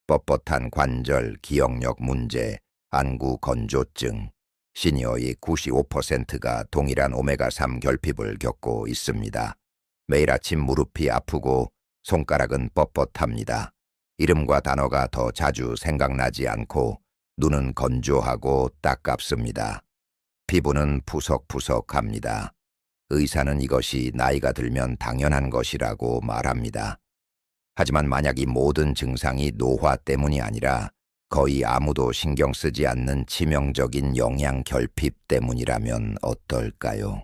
뻣뻣한 관절, 기억력 문제, 안구 건조증, 시니어의 95%가 동일한 오메가3 결핍을 겪고 있습니다. 매일 아침 무릎이 아프고 손가락은 뻣뻣합니다. 이름과 단어가 더 자주 생각나지 않고 눈은 건조하고 따갑습니다. 피부는 푸석푸석합니다. 의사는 이것이 나이가 들면 당연한 것이라고 말합니다. 하지만 만약 이 모든 증상이 노화 때문이 아니라 거의 아무도 신경 쓰지 않는 치명적인 영양 결핍 때문이라면 어떨까요?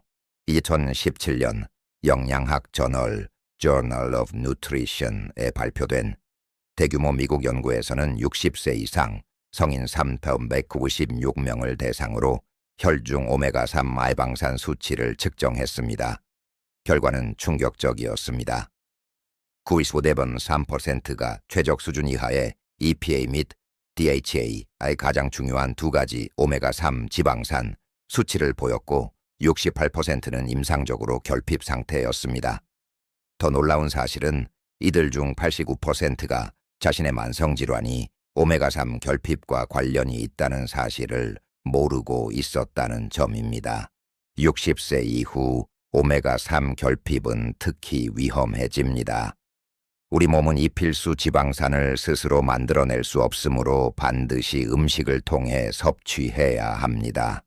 2017년 영양학 저널 Journal of Nutrition에 발표된 대규모 미국 연구에서는 60세 이상 성인 3,196명을 대상으로 혈중 오메가3 마이방산 수치를 측정했습니다. 결과는 충격적이었습니다. 93%가 최적 수준 이하의 EPA 및 DHA의 가장 중요한 두 가지 오메가3 지방산 수치를 보였고 68%는 임상적으로 결핍 상태였습니다. 더 놀라운 사실은 이들 중 89%가 자신의 만성질환이 오메가3 결핍과 관련이 있다는 사실을 모르고 있었다는 점입니다. 60세 이후 오메가3 결핍은 특히 위험해집니다. 우리 몸은 이 필수 지방산을 스스로 만들어낼 수 없으므로 반드시 음식을 통해 섭취해야 합니다.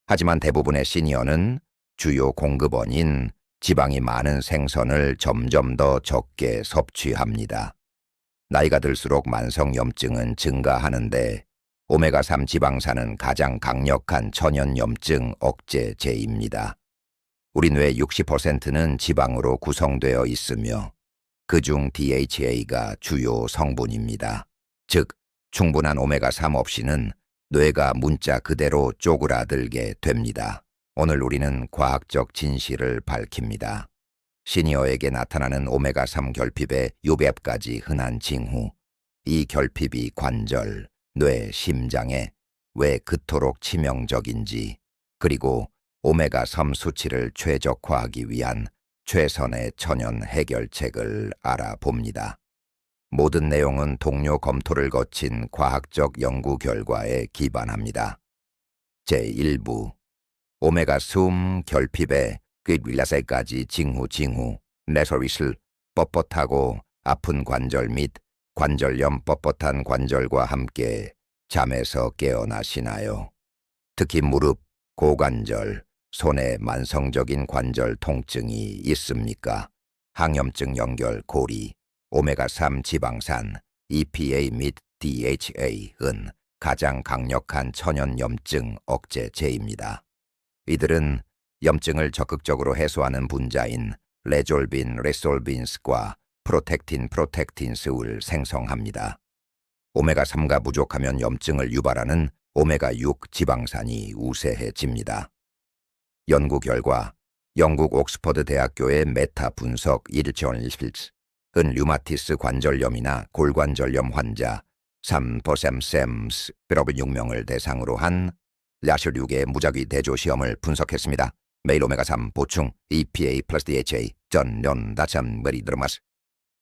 하지만 대부분의 시니어는 주요 공급원인 지방이 많은 생선을 점점 더 적게 섭취합니다. 나이가 들수록 만성염증은 증가하는데 오메가3 지방산은 가장 강력한 천연염증 억제제입니다. 우리 뇌의 60%는 지방으로 구성되어 있으며 그중 DHA가 주요 성분입니다. 즉, 충분한 오메가3 없이는 뇌가 문자 그대로 쪼그라들게 됩니다. 오늘 우리는 과학적 진실을 밝힙니다. 시니어에게 나타나는 오메가3 결핍의 요몇 가지 흔한 징후. 이 결핍이 관절, 뇌, 심장에 왜 그토록 치명적인지, 그리고 오메가3 수치를 최적화하기 위한 최선의 천연 해결책을 알아봅니다. 모든 내용은 동료 검토를 거친 과학적 연구 결과에 기반합니다. 제1부 오메가3 결핍의 끝윌라세까지 징후 레서릿을 뻣뻣하고 아픈 관절 및 관절염 뻣뻣한 관절과 함께 잠에서 깨어나시나요? 특히 무릎, 고관절, 손에 만성적인 관절 통증이 있습니까? 항염증 연결 고리, 오메가3 지방산, EPA 및 DHA은 가장 강력한 천연염증 억제제입니다. 이들은 염증을 적극적으로 해소하는 분자인 레졸빈스과 프로텍틴스를 생성합니다. 오메가3가 부족하면 염증을 유발하는 오메가6 지방산이 우세해집니다. 연구 결과 영국 옥스퍼드 대학교의 메타 분석 1.1은 류마티스 관절염이나 골관절염 환자 3,6명을 대상으로 한 랴슈6의 무작위 대조 시험을 분석했습니다. 매일 오메가3 보충 EPA 플러스 DHA 전년 다참 머리 드르마스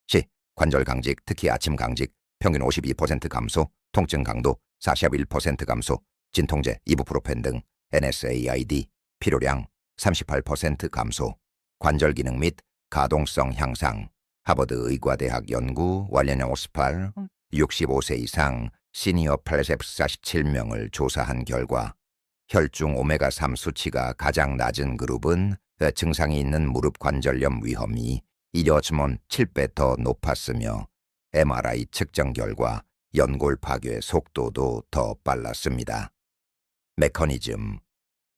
시 관절 강직, 특히 아침 강직 평균 52% 감소, 통증 강도 41% 감소, 진통제, 이부프로펜 등 NSAID 필요량 38% 감소, 관절 기능 및 가동성 향상, 하버드 의과대학 연구 완료년 58, 65세 이상 시니어 플래셉스 47명을 조사한 결과 혈중 오메가3 수치가 가장 낮은 그룹은 증상이 있는 무릎 관절염 위험이 1.7배 더 높았으며 MRI 측정 결과 연골 파괴 속도도 더 빨랐습니다. 메커니즘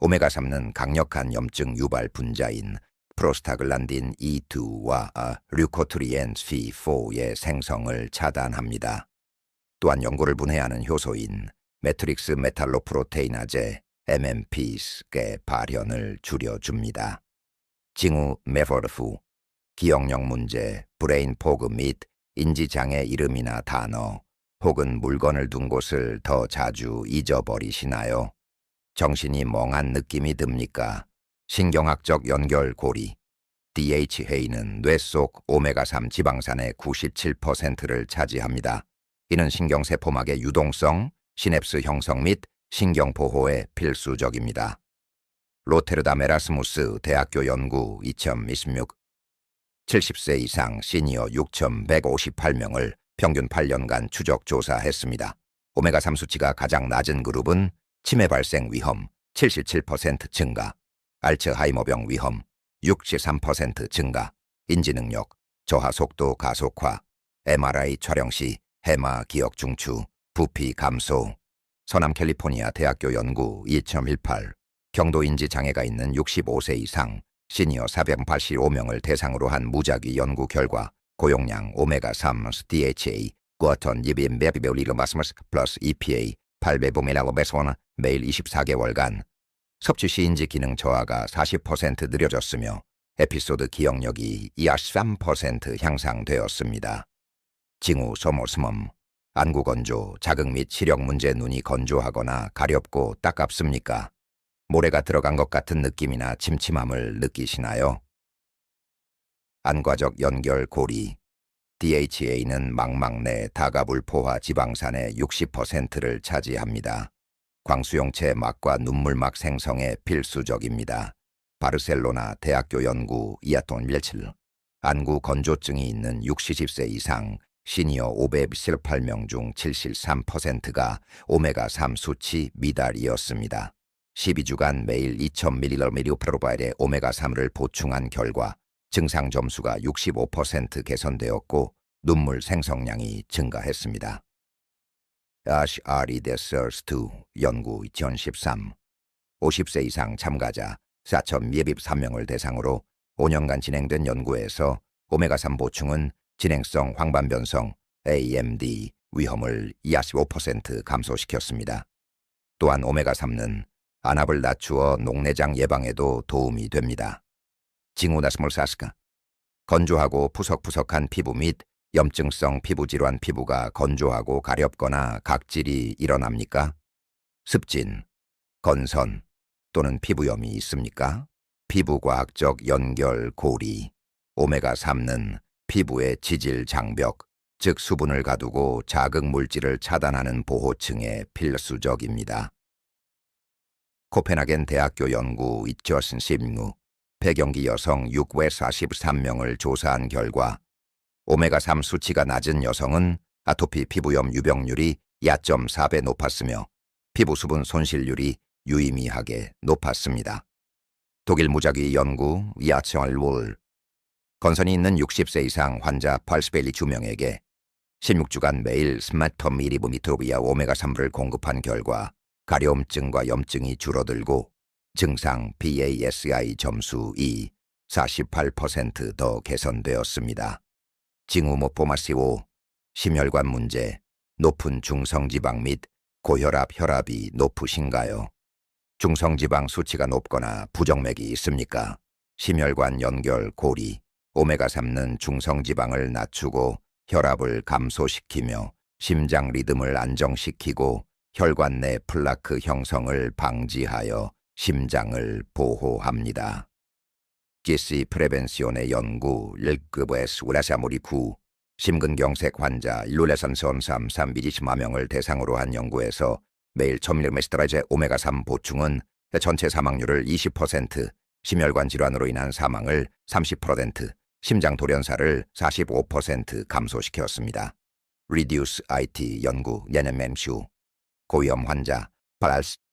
오메가3는 강력한 염증 유발 분자인 프로스타글란딘 E2와 류코트리엔 C4의 생성을 차단합니다. 또한 연골을 분해하는 효소인 매트릭스 메탈로프로테이나제 MMP의 발현을 줄여줍니다. 징후 메포르프, 기억력 문제, 브레인 포그 및 인지장애 이름이나 단어 혹은 물건을 둔 곳을 더 자주 잊어버리시나요? 정신이 멍한 느낌이 듭니까? 신경학적 연결 고리 DHA는 뇌 속 오메가3 지방산의 97%를 차지합니다. 이는 신경세포막의 유동성, 시냅스 형성 및 신경보호에 필수적입니다. 로테르담 에라스무스 대학교 연구 2026 70세 이상 시니어 6,158명을 평균 8년간 추적 조사했습니다. 오메가3 수치가 가장 낮은 그룹은 치매 발생 위험 77% 증가, 알츠하이머병 위험 63% 증가, 인지능력, 저하 속도 가속화, MRI 촬영 시 해마 기억 중추, 부피 감소. 서남 캘리포니아 대학교 연구 2018 경도 인지 장애가 있는 65세 이상 시니어 485명을 대상으로 한 무작위 연구 결과 고용량 오메가3 DHA 꾸어턴 이비엠베비베올리르마스머스 플러스 EPA 800mg 매일 24개월간 섭취 시 인지 기능 저하가 40% 느려졌으며 에피소드 기억력이 23% 향상되었습니다. 징후 소모스멈, 안구 건조, 자극 및 시력 문제. 눈이 건조하거나 가렵고 따갑습니까? 모래가 들어간 것 같은 느낌이나 침침함을 느끼시나요? 안과적 연결 고리 DHA는 망막 내 다가불포화 지방산의 60%를 차지합니다. 광수용체 막과 눈물막 생성에 필수적입니다. 바르셀로나 대학교 연구 이아톤 밀칠 안구 건조증이 있는 60세 이상 시니어 518명 중 73%가 오메가3 수치 미달이었습니다. 12주간 매일 2000mg/의 오메가3를 보충한 결과 증상 점수가 65% 개선되었고 눈물 생성량이 증가했습니다. REDSERS2 연구 2013 50세 이상 참가자 4,203명을 대상으로 5년간 진행된 연구에서 오메가3 보충은 진행성 황반변성 AMD 위험을 25% 감소시켰습니다. 또한 오메가3는 안압을 낮추어 녹내장 예방에도 도움이 됩니다. 징후나스몰사스카 건조하고 푸석푸석한 피부 및 염증성 피부질환 피부가 건조하고 가렵거나 각질이 일어납니까? 습진, 건선 또는 피부염이 있습니까? 피부과학적 연결 고리 오메가3는 피부의 지질 장벽, 즉 수분을 가두고 자극 물질을 차단하는 보호층에 필수적입니다. 코펜하겐 대학교 연구 2016 폐경기 여성 643명을 조사한 결과 오메가3 수치가 낮은 여성은 아토피 피부염 유병률이 2.4배 높았으며 피부 수분 손실률이 유의미하게 높았습니다. 독일 무작위 연구 야츠얼울 건선이 있는 60세 이상 환자 82명에게 16주간 매일 스마터미리브미토비아 오메가3를 공급한 결과 가려움증과 염증이 줄어들고 증상 BASI 점수 48% 개선되었습니다. 징후모포마시오 심혈관 문제, 높은 중성지방 및 고혈압 혈압이 높으신가요? 중성지방 수치가 높거나 부정맥이 있습니까? 심혈관 연결 고리 오메가3는 중성지방을 낮추고 혈압을 감소시키며 심장 리듬을 안정시키고 혈관 내 플라크 형성을 방지하여 심장을 보호합니다. GC 프레벤시온의 연구 1급에스 우라사무리 9 심근경색 환자 일루레산선 3320만명을 대상으로 한 연구에서 매일 1000mg의 오메가3 보충은 전체 사망률을 20%, 심혈관 질환으로 인한 사망을 30%, 심장 돌연사를 45% 감소시켰습니다. Reduce IT 연구 예네멘슈 고위험 환자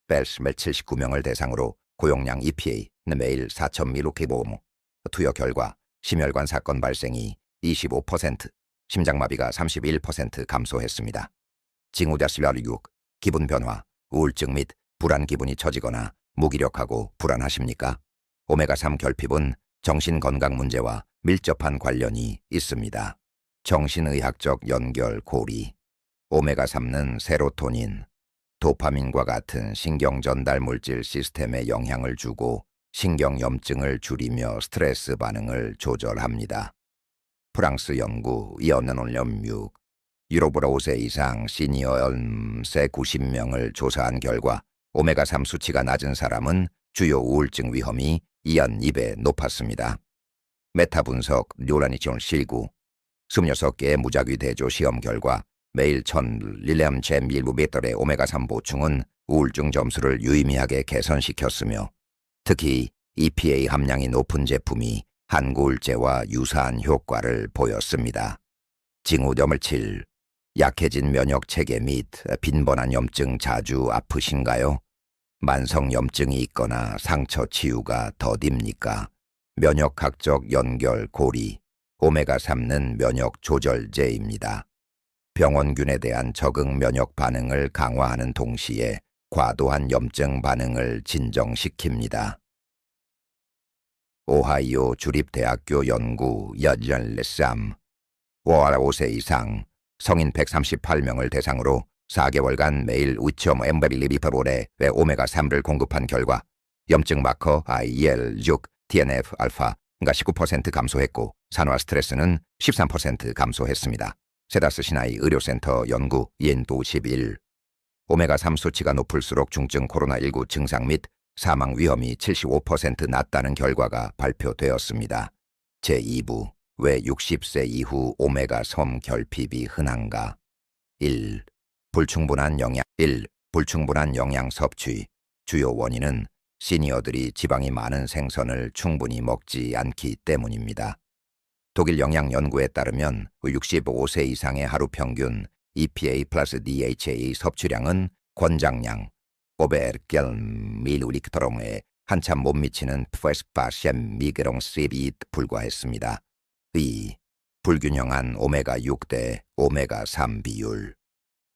벨스멜 79명을 대상으로 고용량 EPA는 매일 4000mg 투여 결과 심혈관 사건 발생이 25%, 심장마비가 31% 감소했습니다. 징후다슬라리6 기분 변화, 우울증 및 불안 기분이 처지거나 무기력하고 불안하십니까? 오메가3 결핍은 정신건강 문제와 밀접한 관련이 있습니다. 정신의학적 연결 고리 오메가3는 세로토닌, 도파민과 같은 신경전달 물질 시스템에 영향을 주고 신경염증을 줄이며 스트레스 반응을 조절합니다. 프랑스 연구 이어넌올염 6 유럽으로 5세 이상 시니어 세 90명을 조사한 결과 오메가3 수치가 낮은 사람은 주요 우울증 위험이 2.2배 높았습니다. 메타 분석 뉴라니존 실구 26개의 무작위 대조 시험 결과 매일 1000mg/ml의 오메가3 보충은 우울증 점수를 유의미하게 개선시켰으며 특히 EPA 함량이 높은 제품이 한구울제와 유사한 효과를 보였습니다. 징후염을7. 약해진 면역체계 및 빈번한 염증 자주 아프신가요? 만성염증이 있거나 상처 치유가 더딥니까? 면역학적 연결 고리. 오메가3는 면역 조절제입니다. 병원균에 대한 적응 면역 반응을 강화하는 동시에 과도한 염증 반응을 진정시킵니다. 오하이오 주립대학교 연구 5세 이상 성인 138명을 대상으로 4개월간 매일 5.ml/ml의 오메가3를 공급한 결과 염증 마커 IL-6, TNF-알파가 19% 감소했고 산화 스트레스는 13% 감소했습니다. 세다스 시나이 의료센터 연구 인도 11. 오메가3 수치가 높을수록 중증 코로나19 증상 및 사망 위험이 75% 낮다는 결과가 발표되었습니다. 제2부. 왜 60세 이후 오메가3 결핍이 흔한가? 1. 불충분한 영양 섭취. 주요 원인은 시니어들이 지방이 많은 생선을 충분히 먹지 않기 때문입니다. 독일 영양연구에 따르면 65세 이상의 하루 평균 EPA 플러스 DHA 섭취량은 권장량 500mg에 한참 못 미치는 80mg에 불과했습니다. 2. 불균형한 오메가6 대 오메가3 비율.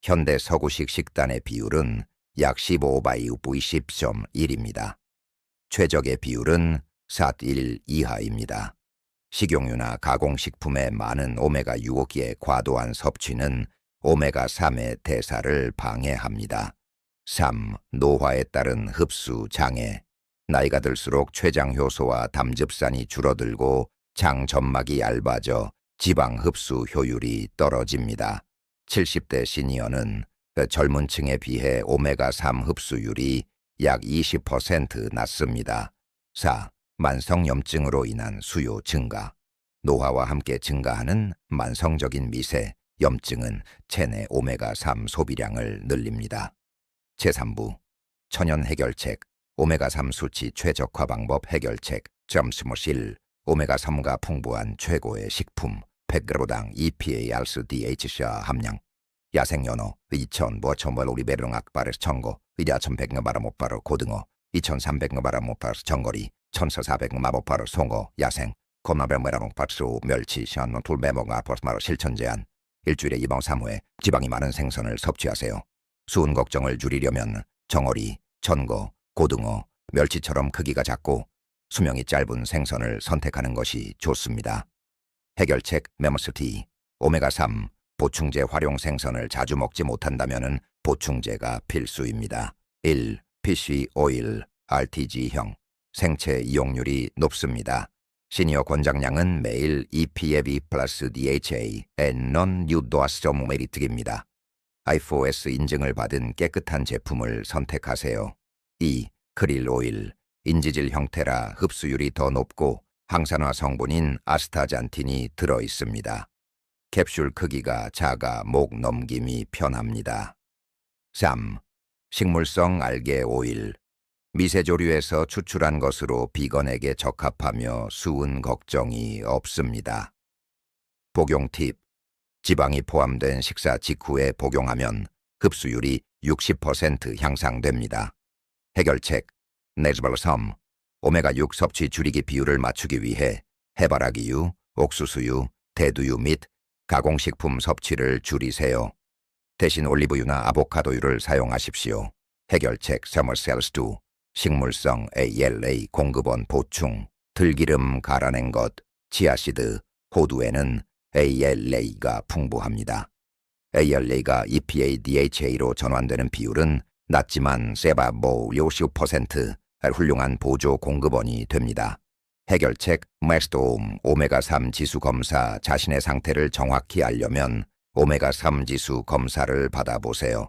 현대 서구식 식단의 비율은 약 15/20.1입니다. 최적의 비율은 4:1 이하입니다. 식용유나 가공식품의 많은 오메가6의 과도한 섭취는 오메가3의 대사를 방해합니다. 3. 노화에 따른 흡수 장애. 나이가 들수록 췌장 효소와 담즙산이 줄어들고 장 점막이 얇아져 지방 흡수 효율이 떨어집니다. 70대 시니어는 젊은 층에 비해 오메가3 흡수율이 약 20% 낮습니다. 4. 만성염증으로 인한 수요 증가. 노화와 함께 증가하는 만성적인 미세, 염증은 체내 오메가3 소비량을 늘립니다. 제3부. 천연 해결책. 오메가3 수치 최적화 방법 해결책. 점스모실. 오메가3가 풍부한 최고의 식품. 100g당 EPA-DHC 함량. 야생연어 2,500ml 악바르스 청고 2,100ml 고등어 2,300ml 정거리 1,400ml 송어 야생 컵라벨메라롱파스 멸치 샤노 둘메모가 버스마로 실천 제한. 일주일에 2번 3회 지방이 많은 생선을 섭취하세요. 수은 걱정을 줄이려면 정어리, 전거, 고등어, 멸치처럼 크기가 작고 수명이 짧은 생선을 선택하는 것이 좋습니다. 해결책 메모스티. 오메가3 보충제 활용 생선을 자주 먹지 못한다면 보충제가 필수입니다. 1. PC 오일 RTG형. 생체 이용률이 높습니다. 시니어 권장량은 매일 EPA 플러스 DHA non 유도아스점 메리트입니다. I4S 인증을 받은 깨끗한 제품을 선택하세요. 2. 크릴 오일. 인지질 형태라 흡수율이 더 높고 항산화 성분인 아스타잔틴이 들어있습니다. 캡슐 크기가 작아 목 넘김이 편합니다. 3. 식물성 알게 오일. 미세조류에서 추출한 것으로 비건에게 적합하며 수은 걱정이 없습니다. 복용 팁. 지방이 포함된 식사 직후에 복용하면 흡수율이 60% 향상됩니다. 해결책. 네즈발섬. 오메가6 섭취 줄이기 비율을 맞추기 위해 해바라기유, 옥수수유, 대두유 및 가공식품 섭취를 줄이세요. 대신 올리브유나 아보카도유를 사용하십시오. 해결책 서머셀스두. 식물성 ALA 공급원 보충. 들기름 갈아낸 것, 치아시드, 호두에는 ALA가 풍부합니다. ALA가 EPA DHA로 전환되는 비율은 낮지만 세바모 50% 훌륭한 보조 공급원이 됩니다. 해결책 메스돔. 오메가3 지수 검사. 자신의 상태를 정확히 알려면 오메가3 지수 검사를 받아보세요.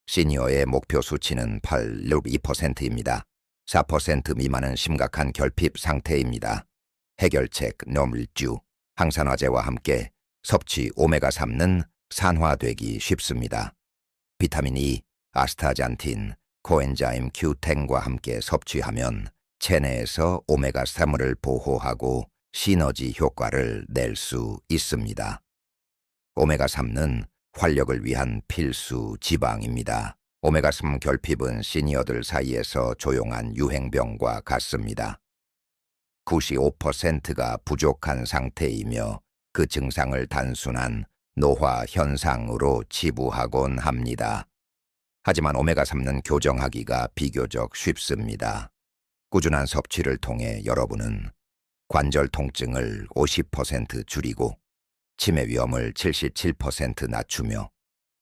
시니어의 목표 수치는 8.2%입니다. 4% 미만은 심각한 결핍 상태입니다. 해결책 노밀주. 항산화제와 함께 섭취 오메가3는 산화되기 쉽습니다. 비타민 E, 아스타잔틴, 코엔자임 Q10과 함께 섭취하면 체내에서 오메가3을 보호하고 시너지 효과를 낼 수 있습니다. 오메가3는 활력을 위한 필수 지방입니다. 오메가3 결핍은 시니어들 사이에서 조용한 유행병과 같습니다. 95%가 부족한 상태이며 그 증상을 단순한 노화 현상으로 치부하곤 합니다. 하지만 오메가3는 교정하기가 비교적 쉽습니다. 꾸준한 섭취를 통해 여러분은 관절 통증을 50% 줄이고 치매 위험을 77% 낮추며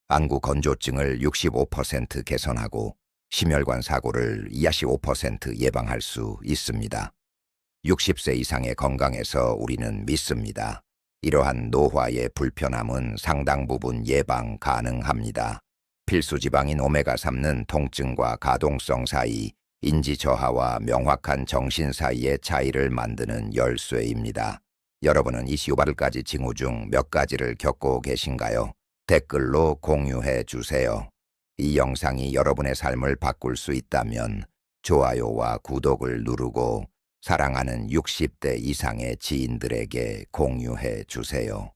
안구 건조증을 65% 개선하고 심혈관 사고를 25% 예방할 수 있습니다. 60세 이상의 건강에서 우리는 믿습니다. 이러한 노화의 불편함은 상당 부분 예방 가능합니다. 필수 지방인 오메가3는 통증과 가동성 사이, 인지 저하와 명확한 정신 사이의 차이를 만드는 열쇠입니다. 여러분은 이 시오바르까지 징후 중 몇 가지를 겪고 계신가요? 댓글로 공유해 주세요. 이 영상이 여러분의 삶을 바꿀 수 있다면 좋아요와 구독을 누르고 사랑하는 60대 이상의 지인들에게 공유해 주세요.